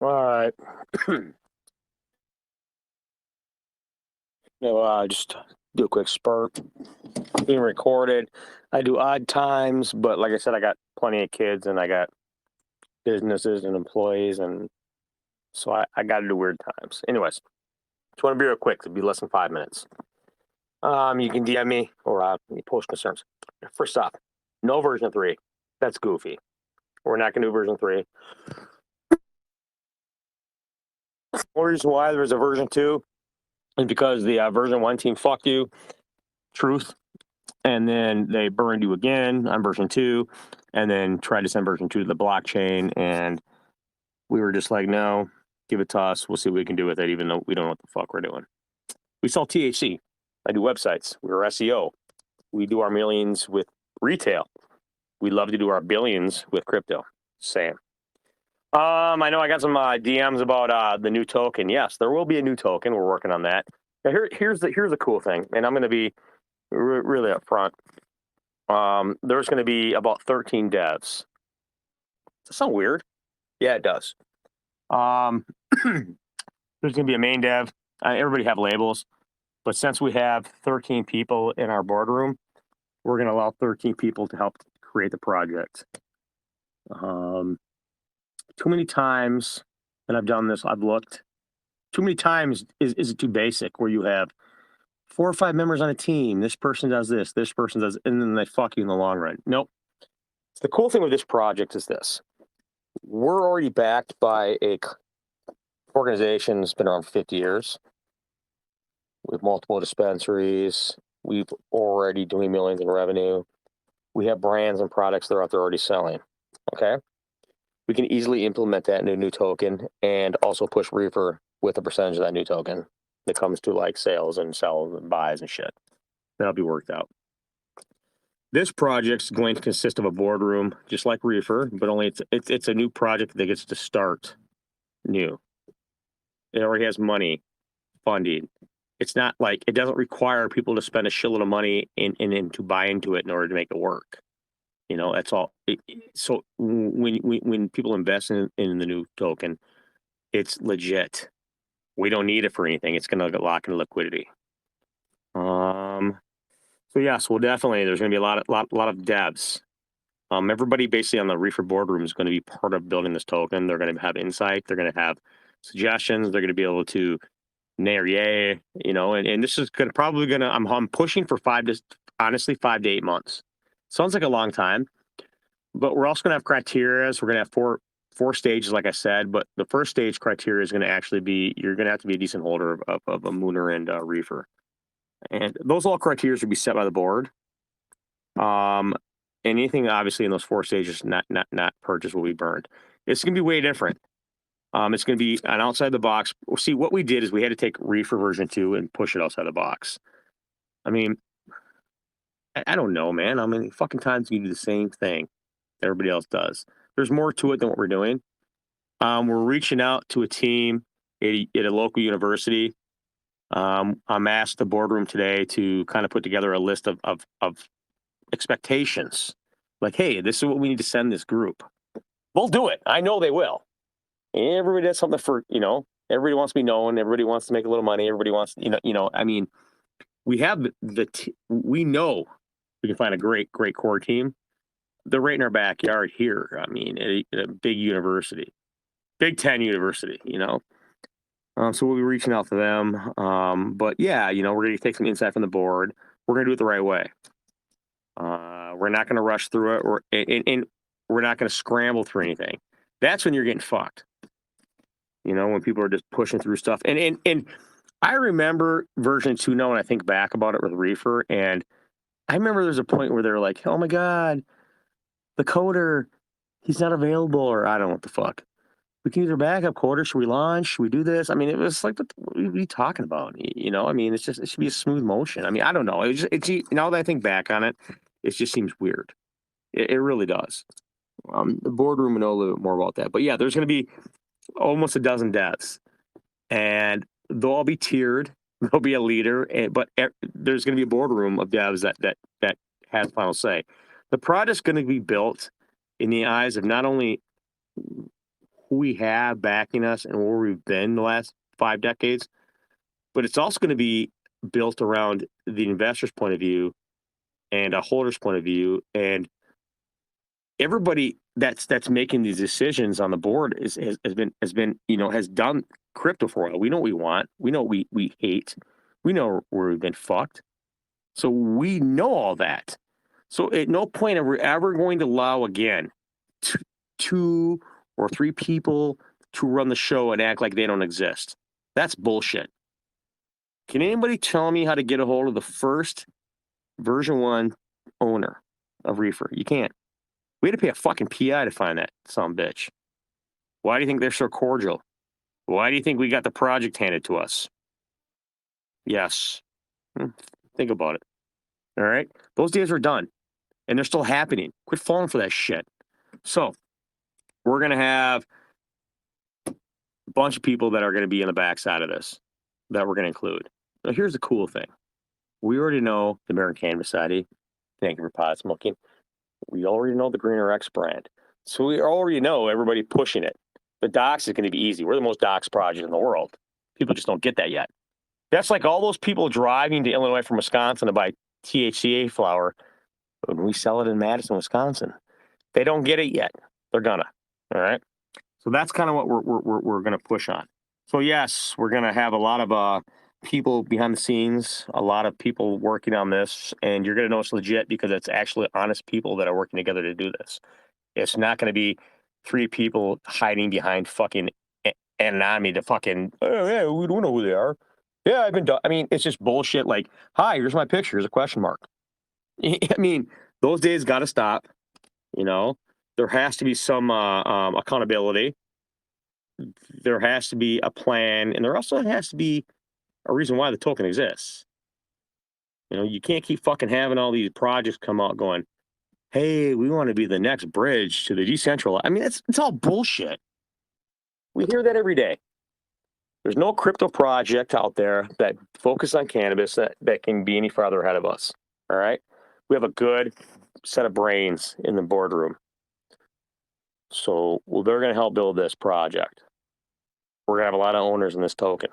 All right. Just do a quick spurt. Being recorded. I do odd times, but like I said, I got plenty of kids and I got businesses and employees, and so I got to do weird times. Anyways, just want to be real quick. It'll be less than 5 minutes. You can DM me or you post concerns. First off, no version 3. That's goofy. We're not going to do version 3. One reason why there's a version 2 is because the version 1 team fucked you. Truth. And then they burned you again on version 2, and then tried to send version 2 to the blockchain. And we were just like, no, give it to us. We'll see what we can do with it, even though we don't know what the fuck we're doing. We sell THC. I do websites. We're SEO. We do our millions with retail. We love to do our billions with crypto. Same. I know I got some DMs about the new token. Yes, there will be a new token. We're working on that. Now here's the cool thing, and I'm going to be really upfront. There's going to be about 13 devs. Does that sound weird? Yeah, it does. There's going to be a main dev. Everybody have labels, but since we have 13 people in our boardroom, we're going to allow 13 people to help create the project. Too many times that I've done this, I've looked. Too many times is it too basic where you have 4 or 5 members on a team. This person does this person does, and then they fuck you in the long run. Nope. So the cool thing with this project is this. We're already backed by a organization that's been around for 50 years. We have multiple dispensaries. We've already doing millions in revenue. We have brands and products that are out there already selling. Okay. We can easily implement that in a new token and also push Reefer with a percentage of that new token that comes to like sales and sells and buys and shit. That'll be worked out. This project's going to consist of a boardroom, just like Reefer, but only it's a new project that gets to start new. It already has money funding. It's not like it doesn't require people to spend a shitload of money in to buy into it in order to make it work. You know, that's all. So when people invest in the new token, it's legit. We don't need it for anything. It's going to lock in liquidity. So yes, we'll definitely. There's going to be a lot of devs. Everybody basically on the Reefer boardroom is going to be part of building this token. They're going to have insight. They're going to have suggestions. They're going to be able to nay or yay. You know, and this is probably going to. I'm pushing for 5 to 8 months. Sounds like a long time, but we're also going to have criteria. We're going to have four stages, like I said. But the first stage criteria is going to actually be you're going to have to be a decent holder of a Mooner and Reefer, and those all criteria will be set by the board. Anything obviously in those 4 stages not purchased will be burned. It's going to be way different. It's going to be an outside the box. See, what we did is we had to take Reefer version 2 and push it outside the box. I mean, I don't know, man. I mean, fucking times you do the same thing everybody else does. There's more to it than what we're doing. We're reaching out to a team at a local university. I'm asked the boardroom today to kind of put together a list of expectations. Like, hey, this is what we need to send this group. They'll do it. I know they will. Everybody does something for, everybody wants to be known. Everybody wants to make a little money. Everybody wants, I mean, we have we know we can find a great core team. They're right in our backyard here. I mean, at a big university, Big Ten university, So we'll be reaching out to them. But yeah, we're going to take some insight from the board. We're going to do it the right way. We're not going to rush through it, and we're not going to scramble through anything. That's when you're getting fucked. When people are just pushing through stuff. And I remember version 2 now when I think back about it with Reefer, and I remember there's a point where they're like, oh my God, the coder, he's not available, or I don't know what the fuck. We can either back up coder, should we launch? Should we do this? I mean, it was like, what are you talking about? I mean, it should be a smooth motion. I mean, I don't know. Now that I think back on it, it just seems weird. It really does. The boardroom will know a little bit more about that. But yeah, there's going to be almost a dozen devs, and they'll all be tiered. There'll be a leader, but there's going to be a boardroom of devs that has final say. The product's going to be built in the eyes of not only who we have backing us and where we've been the last 5 decades, but it's also going to be built around the investor's point of view and a holder's point of view, and everybody that's making these decisions on the board has done crypto for a while. We know what we want. We know what we hate. We know where we've been fucked. So we know all that. So at no point are we ever going to allow again 2 or 3 people to run the show and act like they don't exist. That's bullshit. Can anybody tell me how to get a hold of the first version 1 owner of Reefer? You can't. We had to pay a fucking PI to find that bitch. Why do you think they're so cordial? Why do you think we got the project handed to us? Yes. Think about it. All right? Those days are done. And they're still happening. Quit falling for that shit. So, we're going to have a bunch of people that are going to be in the backside of this that we're going to include. Now, here's the cool thing. We already know the American Cannabis Society. Thank you for pot smoking. We already know the Greener X brand. So we already know everybody pushing it. The docs is going to be easy. We're the most docs project in the world. People just don't get that yet. That's like all those people driving to Illinois from Wisconsin to buy THCA flower when we sell it in Madison, Wisconsin. They don't get it yet. They're gonna. All right. So that's kind of what we're going to push on. So yes, we're going to have a lot of people behind the scenes, a lot of people working on this, and you're going to know it's legit because it's actually honest people that are working together to do this. It's not going to be 3 people hiding behind fucking anonymity to fucking, oh yeah, we don't know who they are. Yeah, I've been. I mean, it's just bullshit. Like, hi, here's my picture. Here's a question mark. I mean, those days got to stop. You know, there has to be some accountability. There has to be a plan, and there also has to be a reason why the token exists. You know, you can't keep fucking having all these projects come out going, hey, we want to be the next bridge to the decentralized. I mean, it's all bullshit. We hear that every day. There's no crypto project out there that focuses on cannabis that can be any farther ahead of us. All right. We have a good set of brains in the boardroom. So they're going to help build this project. We're going to have a lot of owners in this token.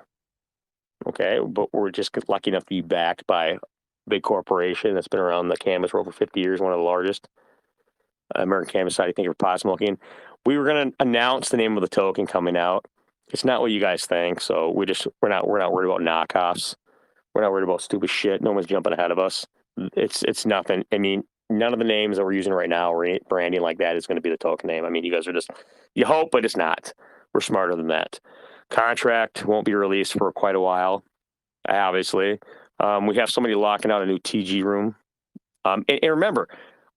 Okay. But we're just lucky enough to be backed by a big corporation that's been around the cannabis world for 50 years, one of the largest. American Cannabis Society, thank you for pot smoking. We were going to announce the name of the token coming out. It's not what you guys think, so we're not worried about knockoffs. We're not worried about stupid shit. No one's jumping ahead of us. It's nothing. I mean, none of the names that we're using right now or branding like that is going to be the token name. I mean, you guys are just, you hope, but it's not. We're smarter than that. Contract won't be released for quite a while, obviously. We have somebody locking out a new TG room. And remember,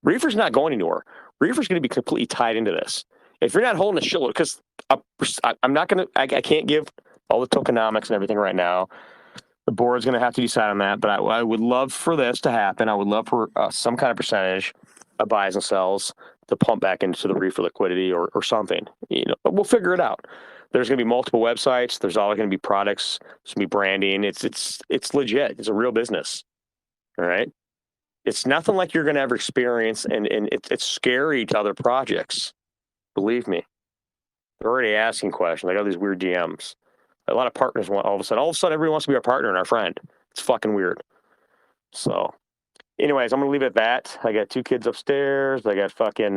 Reefer's not going anywhere. Reefer's going to be completely tied into this. If you're not holding a shitload, because I'm not going to, I can't give all the tokenomics and everything right now. The board's going to have to decide on that, but I would love for this to happen. I would love for some kind of percentage of buys and sells to pump back into the Reefer liquidity or something. You know, but we'll figure it out. There's going to be multiple websites. There's always going to be products. There's going to be branding. It's legit. It's a real business. All right. It's nothing like you're going to ever experience, and it's scary to other projects. Believe me. They're already asking questions. I got these weird DMs. A lot of partners want all of a sudden everybody wants to be our partner and our friend. It's fucking weird. So, anyways, I'm gonna leave it at that. I got 2 kids upstairs. I got fucking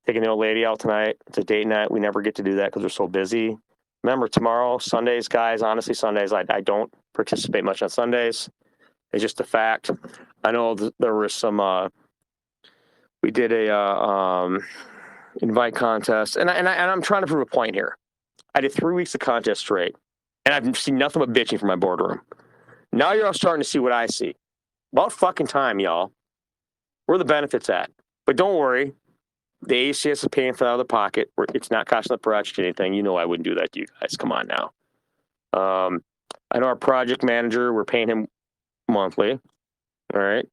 taking the old lady out tonight. It's a date night. We never get to do that because we're so busy. Remember, tomorrow, Sundays, guys. Honestly, Sundays, I don't participate much on Sundays. It's just a fact. I know there was some. We did a invite contest, and I'm trying to prove a point here. I did 3 weeks of contest straight, and I've seen nothing but bitching from my boardroom. Now you're all starting to see what I see. About fucking time, y'all. Where are the benefits at? But don't worry. The ACS is paying for that out of the pocket. It's not costing the project anything. You know I wouldn't do that to you guys. Come on now. I know our project manager, we're paying him monthly. All right.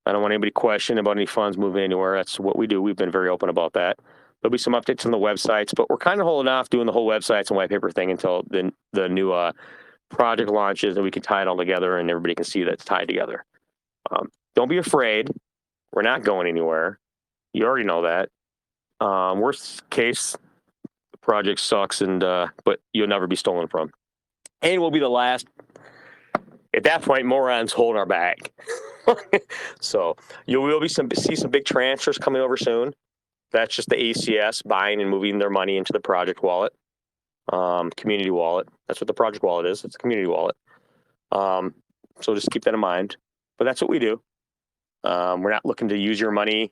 I don't want anybody to question about any funds moving anywhere. That's what we do. We've been very open about that. There'll be some updates on the websites, but we're kind of holding off doing the whole websites and white paper thing until the new project launches and we can tie it all together and everybody can see that it's tied together. Don't be afraid. We're not going anywhere. You already know that. Worst case, project sucks, and but you'll never be stolen from. And we'll be the last. At that point, morons hold our bag. So you will see some big transfers coming over soon. That's just the ACS buying and moving their money into the project wallet, community wallet. That's what the project wallet is. It's a community wallet. So just keep that in mind. But that's what we do. We're not looking to use your money,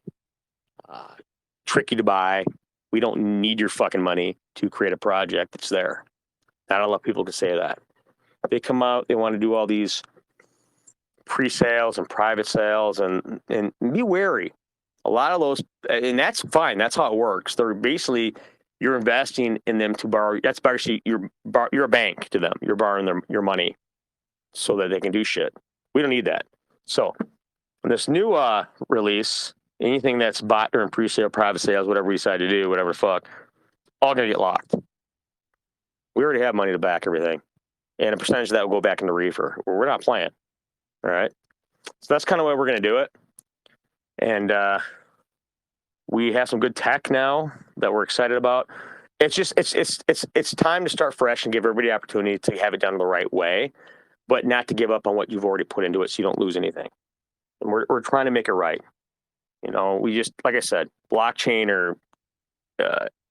trick you to buy. We don't need your fucking money to create a project that's there. Not a lot of people can say that. They come out, they want to do all these pre-sales and private sales, and be wary. A lot of those, and that's fine. That's how it works. They're basically, you're investing in them to borrow. That's basically you're a bank to them. You're borrowing your money so that they can do shit. We don't need that. So this new release, anything that's bought during pre-sale, private sales, whatever we decide to do, whatever the fuck, all gonna get locked. We already have money to back everything, and a percentage of that will go back into Reefer. We're not playing. All right. So that's kind of why we're gonna do it. And we have some good tech now that we're excited about. It's just it's time to start fresh and give everybody the opportunity to have it done the right way, but not to give up on what you've already put into it so you don't lose anything. And we're trying to make it right. You know, we just, like I said, blockchain or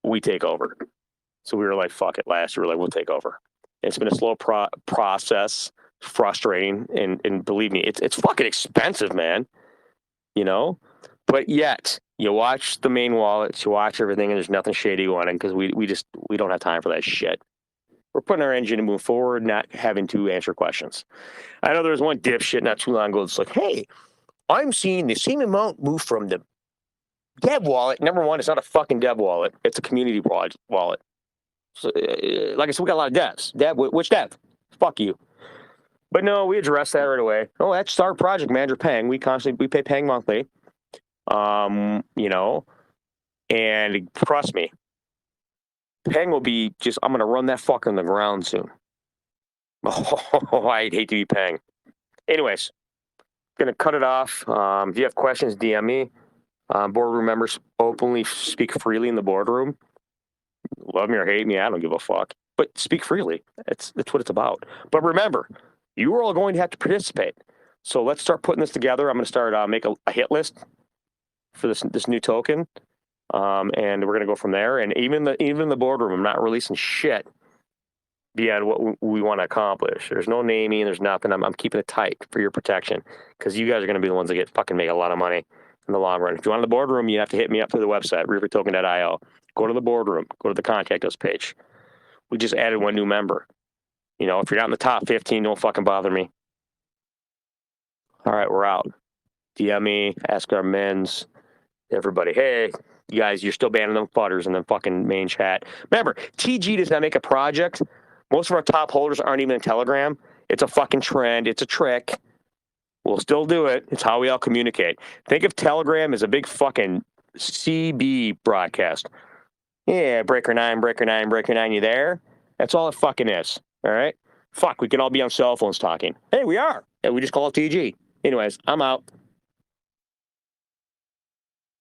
we take over. So we were like, fuck it. Last year, we were like, we'll take over. And it's been a slow process, frustrating, and believe me, it's fucking expensive, man. You know, but yet you watch the main wallets, you watch everything, and there's nothing shady going on because we don't have time for that shit. We're putting our engine to move forward, not having to answer questions. I know there was one dipshit not too long ago that's like, hey, I'm seeing the same amount move from the dev wallet. Number one, it's not a fucking dev wallet. It's a community wallet. So, like I said, we got a lot of devs. Which dev? Fuck you. But no, we addressed that right away. Oh, that's our project manager, Peng. We pay Peng monthly. You know, and trust me, Peng will be just, I'm going to run that fucker in the ground soon. Oh, I'd hate to be Peng. Anyways, going to cut it off. If you have questions, DM me. Boardroom members openly speak freely in the boardroom. Love me or hate me, I don't give a fuck. But speak freely. That's what it's about. But remember, you are all going to have to participate. So let's start putting this together. I'm going to start make a hit list for this new token, and we're going to go from there. And even the boardroom, I'm not releasing shit beyond what we want to accomplish. There's no naming. There's nothing. I'm keeping it tight for your protection because you guys are going to be the ones that fucking make a lot of money in the long run. If you want the boardroom, you have to hit me up through the website, ReeferToken.io. Go to the boardroom. Go to the contact us page. We just added one new member. You know, if you're not in the top 15, don't fucking bother me. All right, we're out. DM me, ask our men's, everybody, hey, you guys, you're still banning them futters in the fucking main chat. Remember, TG does not make a project. Most of our top holders aren't even in Telegram. It's a fucking trend. It's a trick. We'll still do it. It's how we all communicate. Think of Telegram as a big fucking CB broadcast. Yeah, breaker 9, you there? That's all it fucking is. All right? Fuck, we can all be on cell phones talking. Hey, we are. And we just call it TG. Anyways, I'm out.